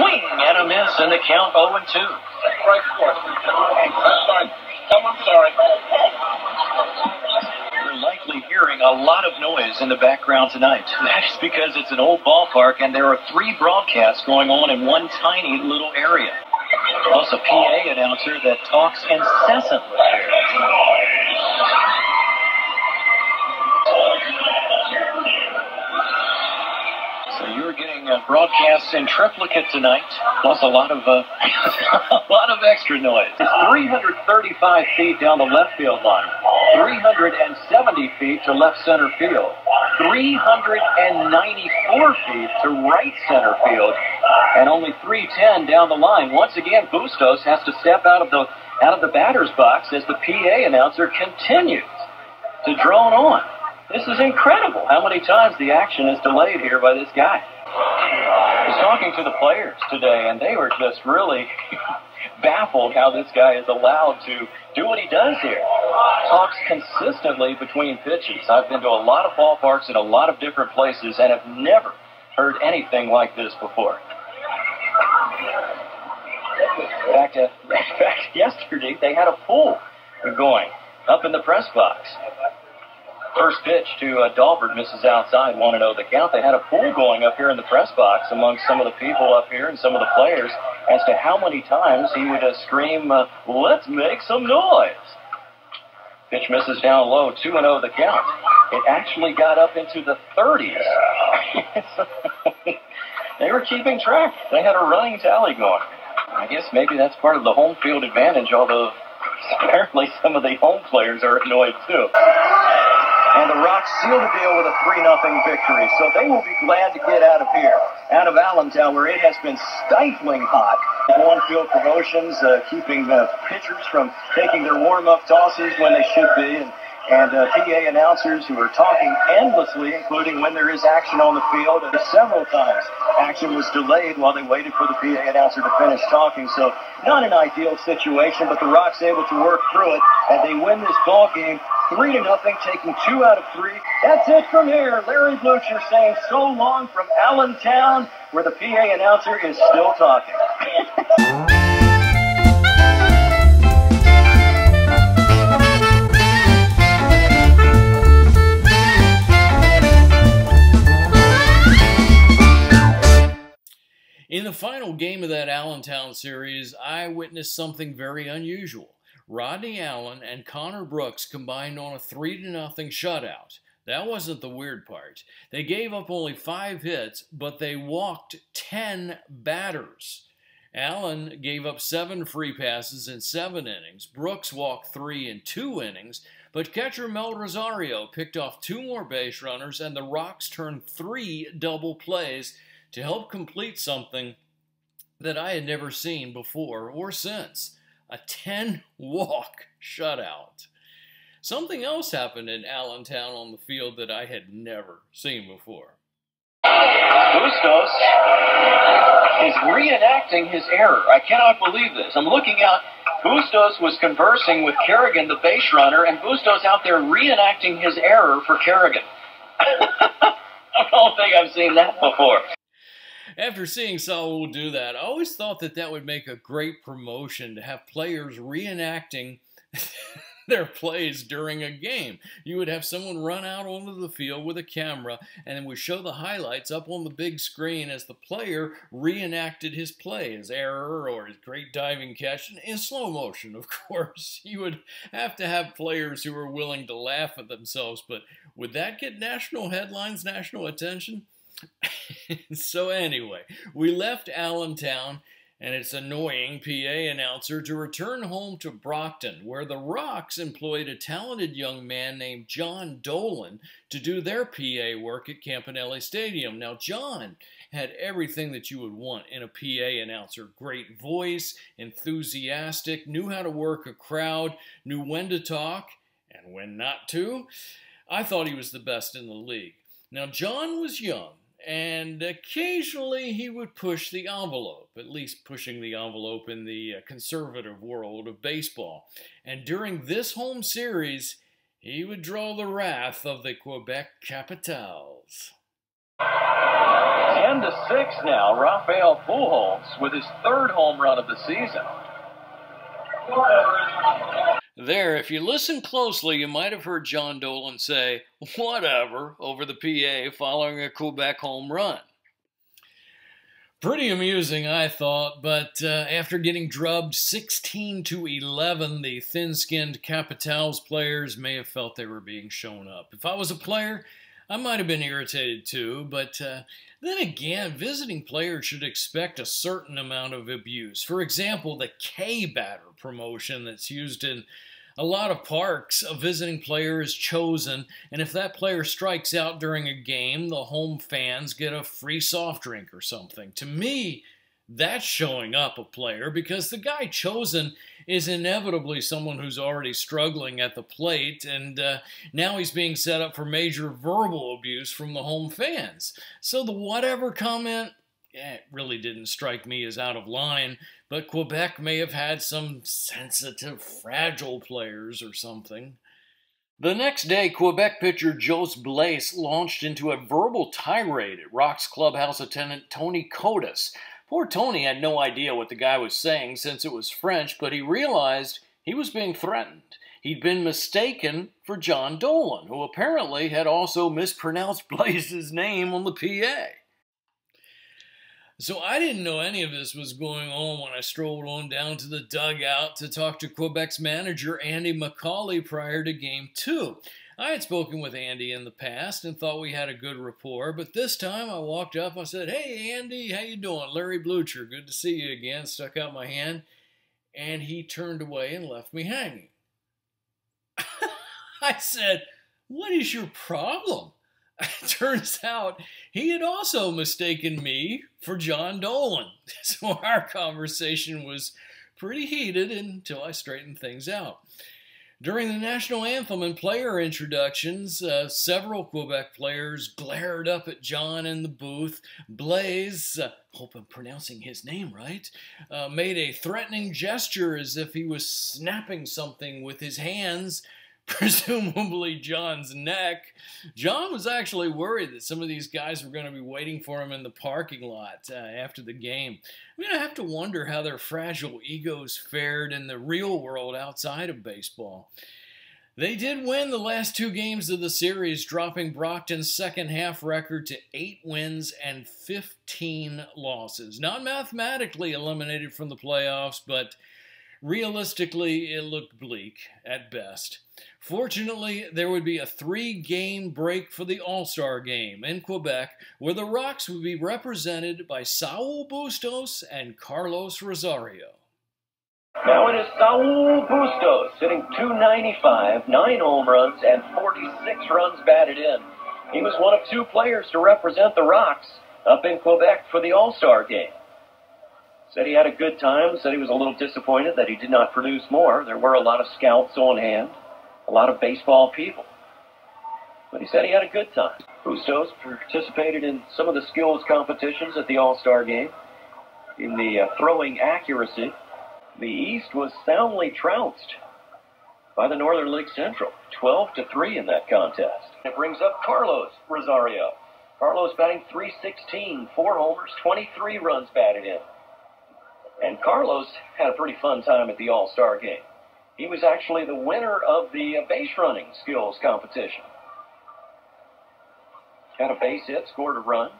swing and a miss, and the count 0-2. Right foot. That's fine. I'm sorry. You're likely hearing a lot of noise in the background tonight. That is because it's an old ballpark, and there are 3 broadcasts going on in one tiny little area. Plus a PA announcer that talks incessantly here. So you're getting broadcasts in triplicate tonight, plus a lot of a lot of extra noise. It's 335 feet down the left field line, 370 feet to left center field, 394 feet to right center field, and only 310 down the line. Once again, Bustos has to step out of the batter's box as the PA announcer continues to drone on. This is incredible how many times the action is delayed here by this guy. He's talking to the players today, and they were just really baffled how this guy is allowed to do what he does here. Talks consistently between pitches. I've been to a lot of ballparks in a lot of different places and have never heard anything like this before. In fact, yesterday they had a pool going up in the press box. First pitch to Dahlberg, misses outside, 1-0 the count. They had a pool going up here in the press box among some of the people up here and some of the players as to how many times he would scream, "Let's make some noise." Pitch misses down low, 2-0 the count. It actually got up into the 30s. They were keeping track. They had a running tally going. I guess maybe that's part of the home field advantage, although apparently some of the home players are annoyed too. And the Rox seal the deal with a 3-0 victory. So they will be glad to get out of here, out of Allentown, where it has been stifling hot. On-field promotions, keeping pitchers from taking their warm-up tosses when they should be, and PA announcers who are talking endlessly, including when there is action on the field. Several times action was delayed while they waited for the PA announcer to finish talking. So not an ideal situation, but the Rox able to work through it, and they win this ball game 3-0, taking 2 out of 3. That's it from here. Larry Blucher saying so long from Allentown, where the PA announcer is still talking. In the final game of that Allentown series, I witnessed something very unusual. Rodney Allen and Connor Brooks combined on a 3-0 shutout. That wasn't the weird part. They gave up only 5 hits, but they walked 10 batters. Allen gave up 7 free passes in 7 innings. Brooks walked 3 in 2 innings, but catcher Mel Rosario picked off 2 more base runners, and the Rox turned 3 double plays to help complete something that I had never seen before or since. A 10-walk shutout. Something else happened in Allentown on the field that I had never seen before. Bustos is reenacting his error. I cannot believe this. I'm looking out. Bustos was conversing with Kerrigan, the base runner, and Bustos out there reenacting his error for Kerrigan. I don't think I've seen that before. After seeing Saul do that, I always thought that that would make a great promotion to have players reenacting their plays during a game. You would have someone run out onto the field with a camera and then would show the highlights up on the big screen as the player reenacted his play, his error or his great diving catch in slow motion, of course. You would have to have players who were willing to laugh at themselves, but would that get national headlines, national attention? So anyway, we left Allentown and its annoying PA announcer to return home to Brockton, where the Rox employed a talented young man named John Dolan to do their PA work at Campanelli Stadium. Now, John had everything that you would want in a PA announcer. Great voice, enthusiastic, knew how to work a crowd, knew when to talk and when not to. I thought he was the best in the league. Now, John was young, and occasionally he would push the envelope, at least pushing the envelope in the conservative world of baseball. And during this home series, he would draw the wrath of the Quebec Capitals. 10-6 now. Rafael Pujols with his third home run of the season. There, if you listen closely, you might have heard John Dolan say, "whatever," over the PA following a Quebec home run. Pretty amusing, I thought, but after getting drubbed 16-11, the thin-skinned Capitals players may have felt they were being shown up. If I was a player, I might have been irritated too, but then again, visiting players should expect a certain amount of abuse. For example, the K-batter promotion that's used in a lot of parks. A visiting player is chosen, and if that player strikes out during a game, the home fans get a free soft drink or something. To me, that's showing up a player, because the guy chosen is inevitably someone who's already struggling at the plate, and now he's being set up for major verbal abuse from the home fans. So the whatever comment, it really didn't strike me as out of line, but Quebec may have had some sensitive, fragile players or something. The next day, Quebec pitcher Jos Blaise launched into a verbal tirade at Rox clubhouse attendant Tony Cotis. Poor Tony had no idea what the guy was saying since it was French, but he realized he was being threatened. He'd been mistaken for John Dolan, who apparently had also mispronounced Blaise's name on the PA. So I didn't know any of this was going on when I strolled on down to the dugout to talk to Quebec's manager, Andy McCauley, prior to Game 2. I had spoken with Andy in the past and thought we had a good rapport, but this time I walked up, I said, "Hey Andy, how you doing? Larry Blucher, good to see you again," stuck out my hand, and he turned away and left me hanging. I said, "What is your problem?" It turns out he had also mistaken me for John Dolan. So our conversation was pretty heated until I straightened things out. During the national anthem and player introductions, several Quebec players glared up at John in the booth. Blaise, hope I'm pronouncing his name right, made a threatening gesture as if he was snapping something with his hands, presumably John's neck. John was actually worried that some of these guys were going to be waiting for him in the parking lot after the game. I mean, I have to wonder how their fragile egos fared in the real world outside of baseball. They did win the last 2 games of the series, dropping Brockton's second-half record to 8 wins and 15 losses. Not mathematically eliminated from the playoffs, but realistically, it looked bleak at best. Fortunately, there would be a 3-game break for the All-Star game in Quebec, where the Rox would be represented by Saul Bustos and Carlos Rosario. Now it is Saul Bustos, hitting .295, 9 home runs, and 46 runs batted in. He was one of 2 players to represent the Rox up in Quebec for the All-Star game. Said he had a good time, said he was a little disappointed that he did not produce more. There were a lot of scouts on hand, a lot of baseball people. But he said he had a good time. Bustos participated in some of the skills competitions at the All-Star game. In the throwing accuracy, the East was soundly trounced by the Northern League Central, 12-3 in that contest. It brings up Carlos Rosario. Carlos batting .316, 4 homers, 23 runs batted in. And Carlos had a pretty fun time at the All-Star game. He was actually the winner of the base running skills competition. Had a base hit, scored a run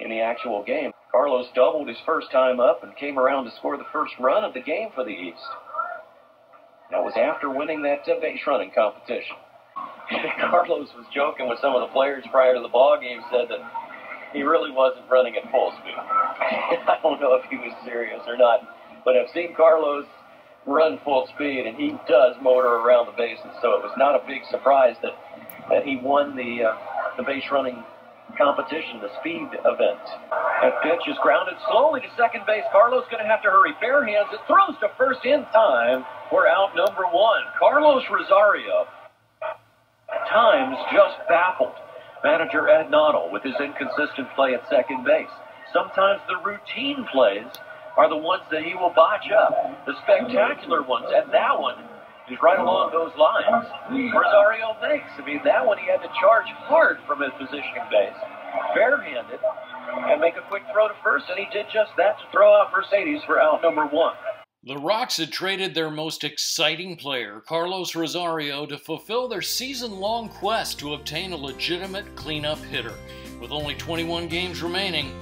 in the actual game. Carlos doubled his first time up and came around to score the first run of the game for the East. That was after winning that base running competition. Carlos was joking with some of the players prior to the ball game, said that he really wasn't running at full speed. I don't know if he was serious or not, but I've seen Carlos run full speed, and he does motor around the bases, so it was not a big surprise that he won the base running competition, the speed event. That pitch is grounded slowly to second base. Carlos going to have to hurry. Bare hands. It throws to first in time. We're out number 1. Carlos Rosario, at times, just baffled manager Ed Noddle with his inconsistent play at second base. Sometimes the routine plays are the ones that he will botch up, the spectacular ones, and that one is right along those lines. Rosario thinks, that one he had to charge hard from his position in base. barehanded and make a quick throw to first, and he did just that to throw out Mercedes for out number 1. The Rox had traded their most exciting player, Carlos Rosario, to fulfill their season-long quest to obtain a legitimate cleanup hitter. With only 21 games remaining,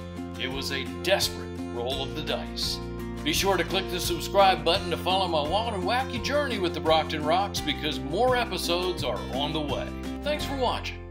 it was a desperate roll of the dice. Be sure to click the subscribe button to follow my wild and wacky journey with the Brockton Rox, because more episodes are on the way. Thanks for watching.